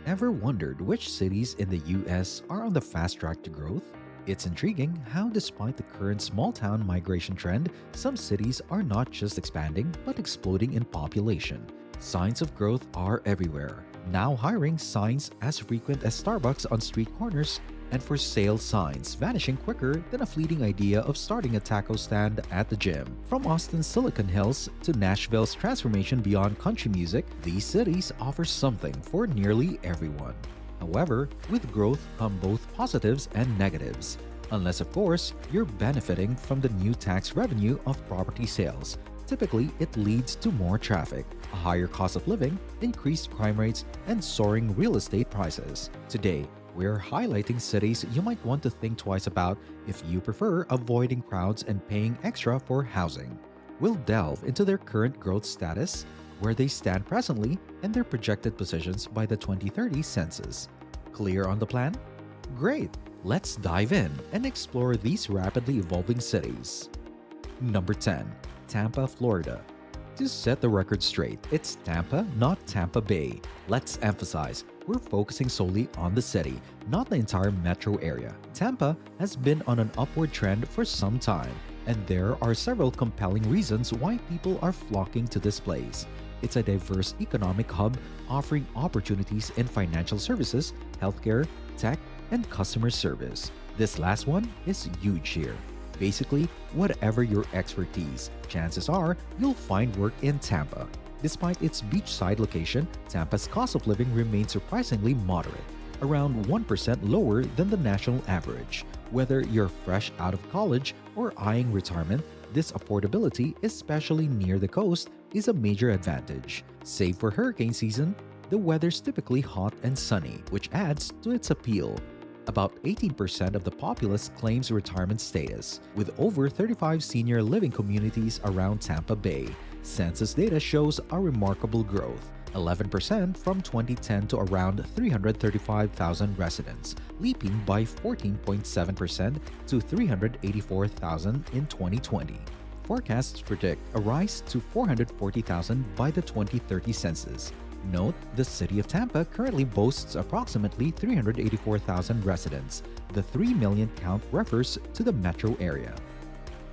Ever wondered which cities in the US are on the fast track to growth? It's intriguing how, despite the current small town migration trend, some cities are not just expanding but exploding in population. Signs of growth are everywhere. Now hiring signs as frequent as Starbucks on street corners, and for sale signs vanishing quicker than a fleeting idea of starting a taco stand at the gym. From Austin's Silicon Hills to Nashville's transformation beyond country music, these cities offer something for nearly everyone. However, with growth come both positives and negatives. Unless, of course, you're benefiting from the new tax revenue of property sales. Typically, it leads to more traffic, a higher cost of living, increased crime rates, and soaring real estate prices. Today, we're highlighting cities you might want to think twice about if you prefer avoiding crowds and paying extra for housing. We'll delve into their current growth status, where they stand presently, and their projected positions by the 2030 census. Clear on the plan? Great! Let's dive in and explore these rapidly evolving cities. Number 10. Tampa, Florida. To set the record straight, it's Tampa, not Tampa Bay. Let's emphasize, we're focusing solely on the city, not the entire metro area. Tampa has been on an upward trend for some time, and there are several compelling reasons why people are flocking to this place. It's a diverse economic hub offering opportunities in financial services, healthcare, tech, and customer service. This last one is huge here. Basically, whatever your expertise, chances are you'll find work in Tampa. Despite its beachside location, Tampa's cost of living remains surprisingly moderate, around 1% lower than the national average. Whether you're fresh out of college or eyeing retirement, this affordability, especially near the coast, is a major advantage. Save for hurricane season, the weather's typically hot and sunny, which adds to its appeal. About 18% of the populace claims retirement status, with over 35 senior living communities around Tampa Bay. Census data shows a remarkable growth, 11% from 2010 to around 335,000 residents, leaping by 14.7% to 384,000 in 2020. Forecasts predict a rise to 440,000 by the 2030 census. Note, the city of Tampa currently boasts approximately 384,000 residents. The 3 million count refers to the metro area.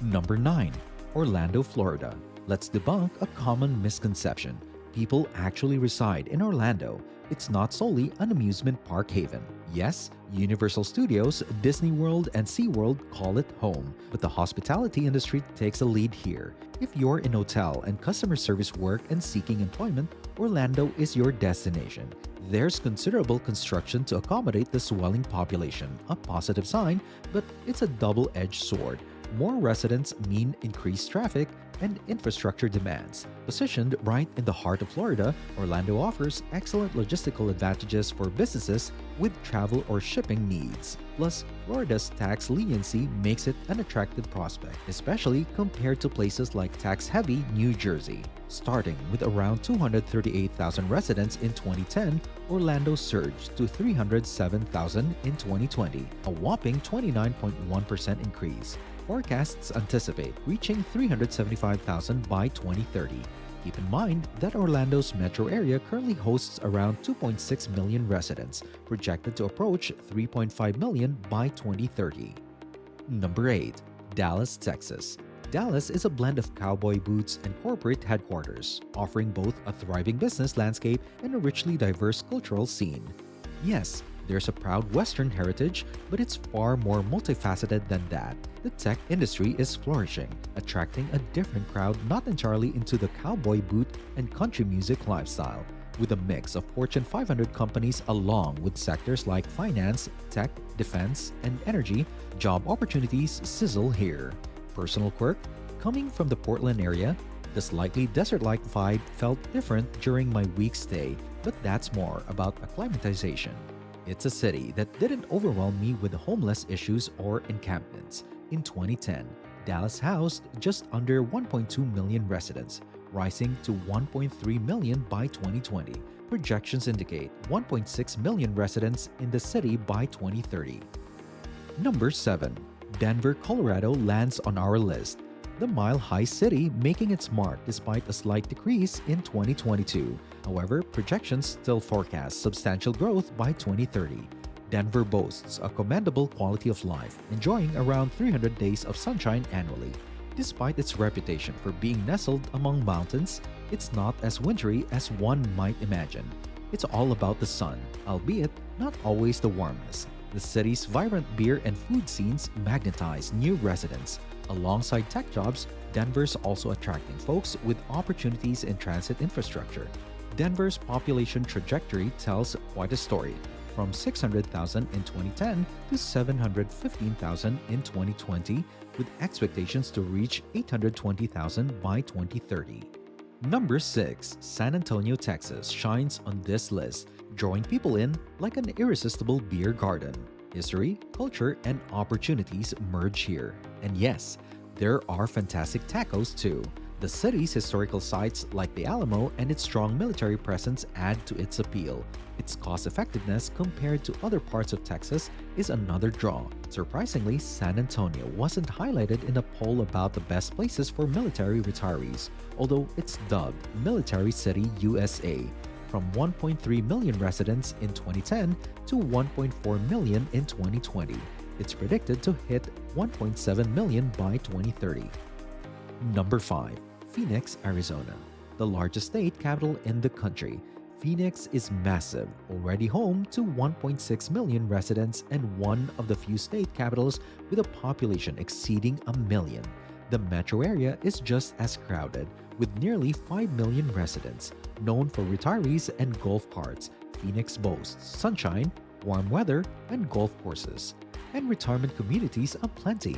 Number 9. Orlando, Florida. Let's debunk a common misconception. People actually reside in Orlando. It's not solely an amusement park haven. Yes, Universal Studios, Disney World, and SeaWorld call it home, but the hospitality industry takes a lead here. If you're in hotel and customer service work and seeking employment, Orlando is your destination. There's considerable construction to accommodate the swelling population, a positive sign, but it's a double-edged sword. More residents mean increased traffic and infrastructure demands. Positioned right in the heart of Florida, Orlando offers excellent logistical advantages for businesses with travel or shipping needs. Plus, Florida's tax leniency makes it an attractive prospect, especially compared to places like tax-heavy New Jersey. Starting with around 238,000 residents in 2010, Orlando surged to 307,000 in 2020, a whopping 29.1% increase. Forecasts anticipate reaching 375,000 by 2030. Keep in mind that Orlando's metro area currently hosts around 2.6 million residents, projected to approach 3.5 million by 2030. Number 8. Dallas, Texas. Dallas is a blend of cowboy boots and corporate headquarters, offering both a thriving business landscape and a richly diverse cultural scene. Yes, there's a proud Western heritage, but it's far more multifaceted than that. The tech industry is flourishing, attracting a different crowd not entirely into the cowboy boot and country music lifestyle. With a mix of Fortune 500 companies along with sectors like finance, tech, defense, and energy, job opportunities sizzle here. Personal quirk? Coming from the Portland area, the slightly desert-like vibe felt different during my week stay, but that's more about acclimatization. It's a city that didn't overwhelm me with homeless issues or encampments. In 2010, Dallas housed just under 1.2 million residents, rising to 1.3 million by 2020. Projections indicate 1.6 million residents in the city by 2030. Number 7. Denver, Colorado lands on our list. The mile-high city making its mark despite a slight decrease in 2022. However, projections still forecast substantial growth by 2030. Denver boasts a commendable quality of life, enjoying around 300 days of sunshine annually. Despite its reputation for being nestled among mountains, it's not as wintry as one might imagine. It's all about the sun, albeit not always the warmest. The city's vibrant beer and food scenes magnetize new residents. Alongside tech jobs, Denver's also attracting folks with opportunities in transit infrastructure. Denver's population trajectory tells quite a story, from 600,000 in 2010 to 715,000 in 2020, with expectations to reach 820,000 by 2030. Number 6. San Antonio, Texas shines on this list, drawing people in like an irresistible beer garden. History, culture, and opportunities merge here. And yes, there are fantastic tacos too. The city's historical sites like the Alamo and its strong military presence add to its appeal. Its cost-effectiveness compared to other parts of Texas is another draw. Surprisingly, San Antonio wasn't highlighted in a poll about the best places for military retirees, although it's dubbed Military City USA. From 1.3 million residents in 2010 to 1.4 million in 2020. It's predicted to hit 1.7 million by 2030. Number 5. Phoenix, Arizona, the largest state capital in the country. Phoenix is massive, already home to 1.6 million residents and one of the few state capitals with a population exceeding a million. The metro area is just as crowded, with nearly 5 million residents. Known for retirees and golf carts, Phoenix boasts sunshine, warm weather, and golf courses, and retirement communities aplenty.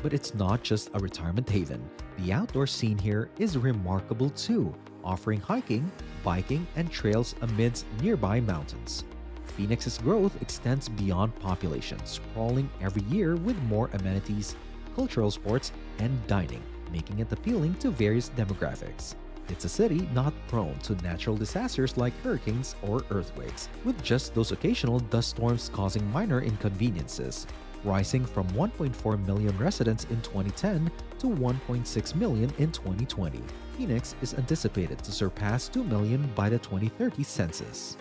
But it's not just a retirement haven. The outdoor scene here is remarkable too, offering hiking, biking, and trails amidst nearby mountains. Phoenix's growth extends beyond population, sprawling every year with more amenities, cultural sports, and dining, making it appealing to various demographics. It's a city not prone to natural disasters like hurricanes or earthquakes, with just those occasional dust storms causing minor inconveniences. Rising from 1.4 million residents in 2010 to 1.6 million in 2020, Phoenix is anticipated to surpass 2 million by the 2030 census.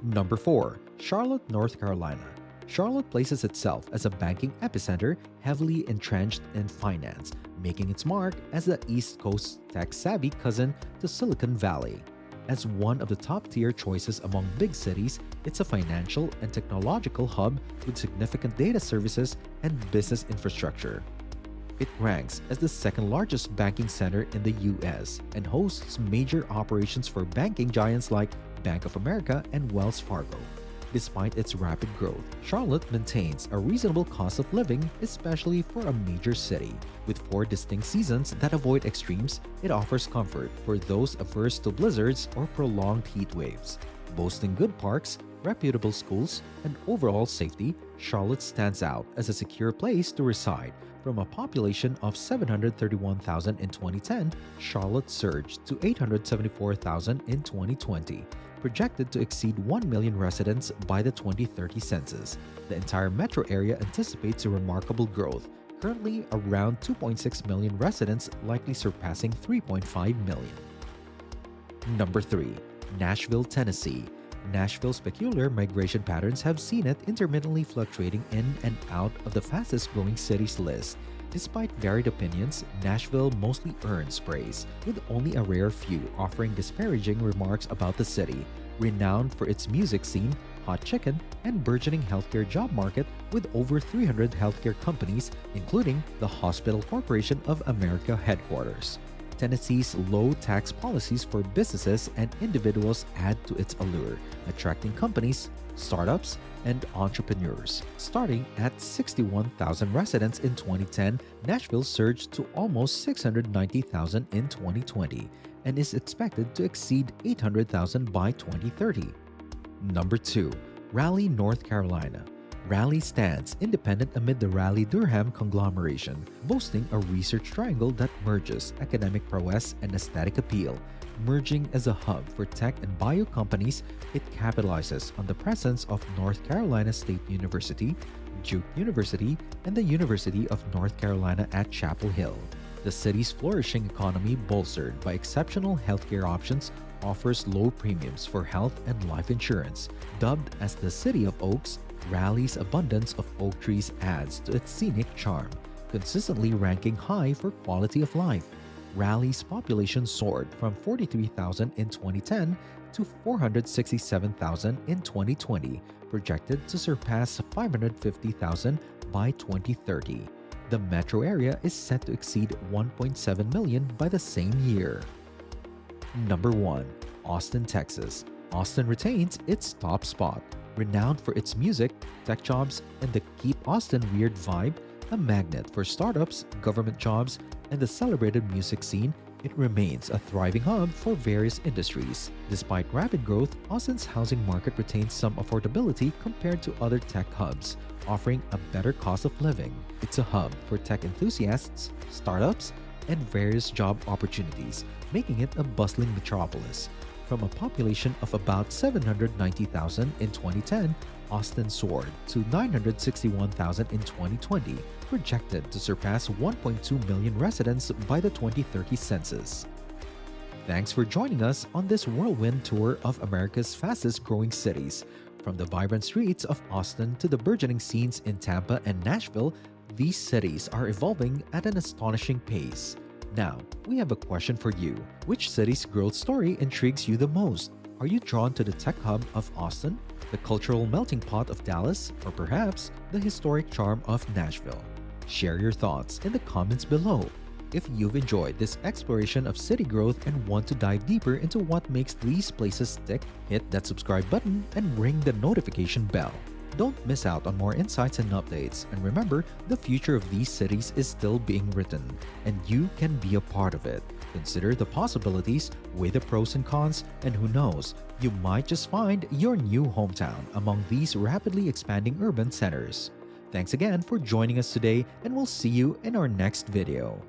Number 4. Charlotte, North Carolina. Charlotte places itself as a banking epicenter heavily entrenched in finance, making its mark as the East Coast's tech-savvy cousin to Silicon Valley. As one of the top-tier choices among big cities, it's a financial and technological hub with significant data services and business infrastructure. It ranks as the second-largest banking center in the U.S. and hosts major operations for banking giants like Bank of America and Wells Fargo. Despite its rapid growth, Charlotte maintains a reasonable cost of living, especially for a major city. With 4 distinct seasons that avoid extremes, it offers comfort for those averse to blizzards or prolonged heat waves. Boasting good parks, reputable schools, and overall safety, Charlotte stands out as a secure place to reside. From a population of 731,000 in 2010, Charlotte surged to 874,000 in 2020. Projected to exceed 1 million residents by the 2030 census. The entire metro area anticipates a remarkable growth, currently around 2.6 million residents, likely surpassing 3.5 million. Number 3. Nashville, Tennessee. Nashville's peculiar migration patterns have seen it intermittently fluctuating in and out of the fastest-growing cities list. Despite varied opinions, Nashville mostly earns praise, with only a rare few offering disparaging remarks about the city. Renowned for its music scene, hot chicken, and burgeoning healthcare job market with over 300 healthcare companies, including the Hospital Corporation of America headquarters. Tennessee's low tax policies for businesses and individuals add to its allure, attracting companies, startups, and entrepreneurs. Starting at 61,000 residents in 2010, Nashville surged to almost 690,000 in 2020 and is expected to exceed 800,000 by 2030. Number 2. Raleigh, North Carolina. Raleigh stands independent amid the Raleigh-Durham conglomeration, boasting a research triangle that merges academic prowess and aesthetic appeal. Merging as a hub for tech and bio companies, it capitalizes on the presence of North Carolina State University, Duke University, and the University of North Carolina at Chapel Hill. The city's flourishing economy, bolstered by exceptional healthcare options, offers low premiums for health and life insurance. Dubbed as the City of Oaks, Raleigh's abundance of oak trees adds to its scenic charm, consistently ranking high for quality of life. Raleigh's population soared from 43,000 in 2010 to 467,000 in 2020, projected to surpass 550,000 by 2030. The metro area is set to exceed 1.7 million by the same year. Number 1. Austin, Texas. Austin retains its top spot. Renowned for its music, tech jobs, and the Keep Austin Weird vibe, a magnet for startups, government jobs, and the celebrated music scene, it remains a thriving hub for various industries. Despite rapid growth, Austin's housing market retains some affordability compared to other tech hubs, offering a better cost of living. It's a hub for tech enthusiasts, startups, and various job opportunities, making it a bustling metropolis. From a population of about 790,000 in 2010, Austin soared to 961,000 in 2020, projected to surpass 1.2 million residents by the 2030 census. Thanks for joining us on this whirlwind tour of America's fastest-growing cities. From the vibrant streets of Austin to the burgeoning scenes in Tampa and Nashville, these cities are evolving at an astonishing pace. Now, we have a question for you. Which city's growth story intrigues you the most? Are you drawn to the tech hub of Austin, the cultural melting pot of Dallas, or perhaps the historic charm of Nashville? Share your thoughts in the comments below. If you've enjoyed this exploration of city growth and want to dive deeper into what makes these places tick, hit that subscribe button and ring the notification bell. Don't miss out on more insights and updates, and remember, the future of these cities is still being written, and you can be a part of it. Consider the possibilities, weigh the pros and cons, and who knows, you might just find your new hometown among these rapidly expanding urban centers. Thanks again for joining us today, and we'll see you in our next video.